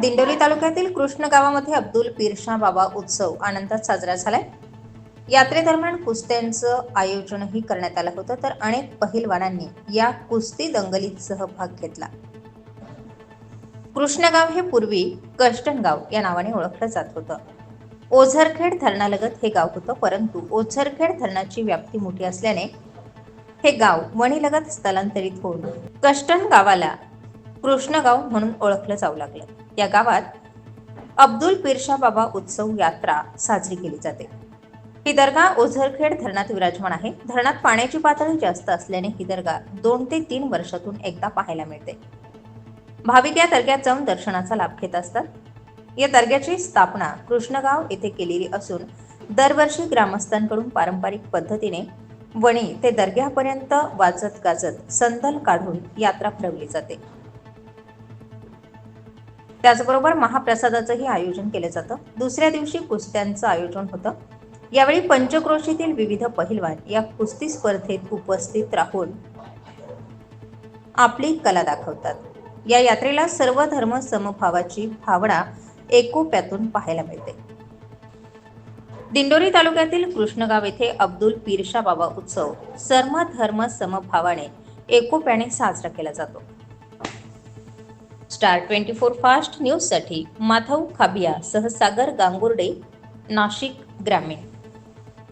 दिंडोरी तालुक्यातील कृष्ण गावामध्ये अब्दुल पीरशाह बाबा उत्सव आनंदात साजरा झालाय। यात्रेदरम्यान कुस्त्यांचं आयोजनही करण्यात आलं होतं, तर अनेक पहिलवानांनी या कुस्ती दंगलीत सहभाग घेतला। कृष्णगाव हे पूर्वी कष्टनगाव या नावाने ओळखलं जात होतं। ओझरखेड धरणालगत हे गाव होतं, परंतु ओझरखेड धरणाची व्याप्ती मोठी असल्याने हे गाव वणीलगत स्थलांतरित होऊन कष्टन गावाला कृष्णगाव म्हणून ओळखलं जाऊ लागलं। या गावात अब्दुल पीरशाह बाबा उत्सव यात्रा साजरी केली जाते। ही दर्गा ओझरखेड धरणात विराजमान आहे। धरणात पाण्याची पातळी जास्त असल्याने ही दर्गा 2 ते 3 वर्षातून एकदा पाहायला मिळते। भाविक या दर्ग्यात जाऊन दर्शनाचा लाभ घेत असतात। या दर्ग्याची स्थापना कृष्णगाव येथे केलेली असून दरवर्षी ग्रामस्थांकडून पारंपरिक पद्धतीने वणी ते दर्ग्यापर्यंत वाजत गाजत संदल काढून यात्रा फिरवली जाते। त्याचबरोबर महाप्रसादाचंही आयोजन केलं जातं। दुसऱ्या दिवशी कुस्त्यांचं आयोजन होतं। यावेळी पंचक्रोशीतील विविध पहिलवान या कुस्ती स्पर्धेत उपस्थित राहून आपली कला दाखवतात। या यात्रेला सर्व धर्म समभावाची भावना एकोप्यातून पाहायला मिळते। दिंडोरी तालुक्यातील कृष्णगाव येथे अब्दुल पीरशाह बाबा उत्सव सर्व धर्म समभावाने एकोप्याने साजरा केला जातो। स्टार 24 फास्ट न्यूज साठी माधव खाबिया सह सागर गांगुर्डे, नाशिक ग्रामीण।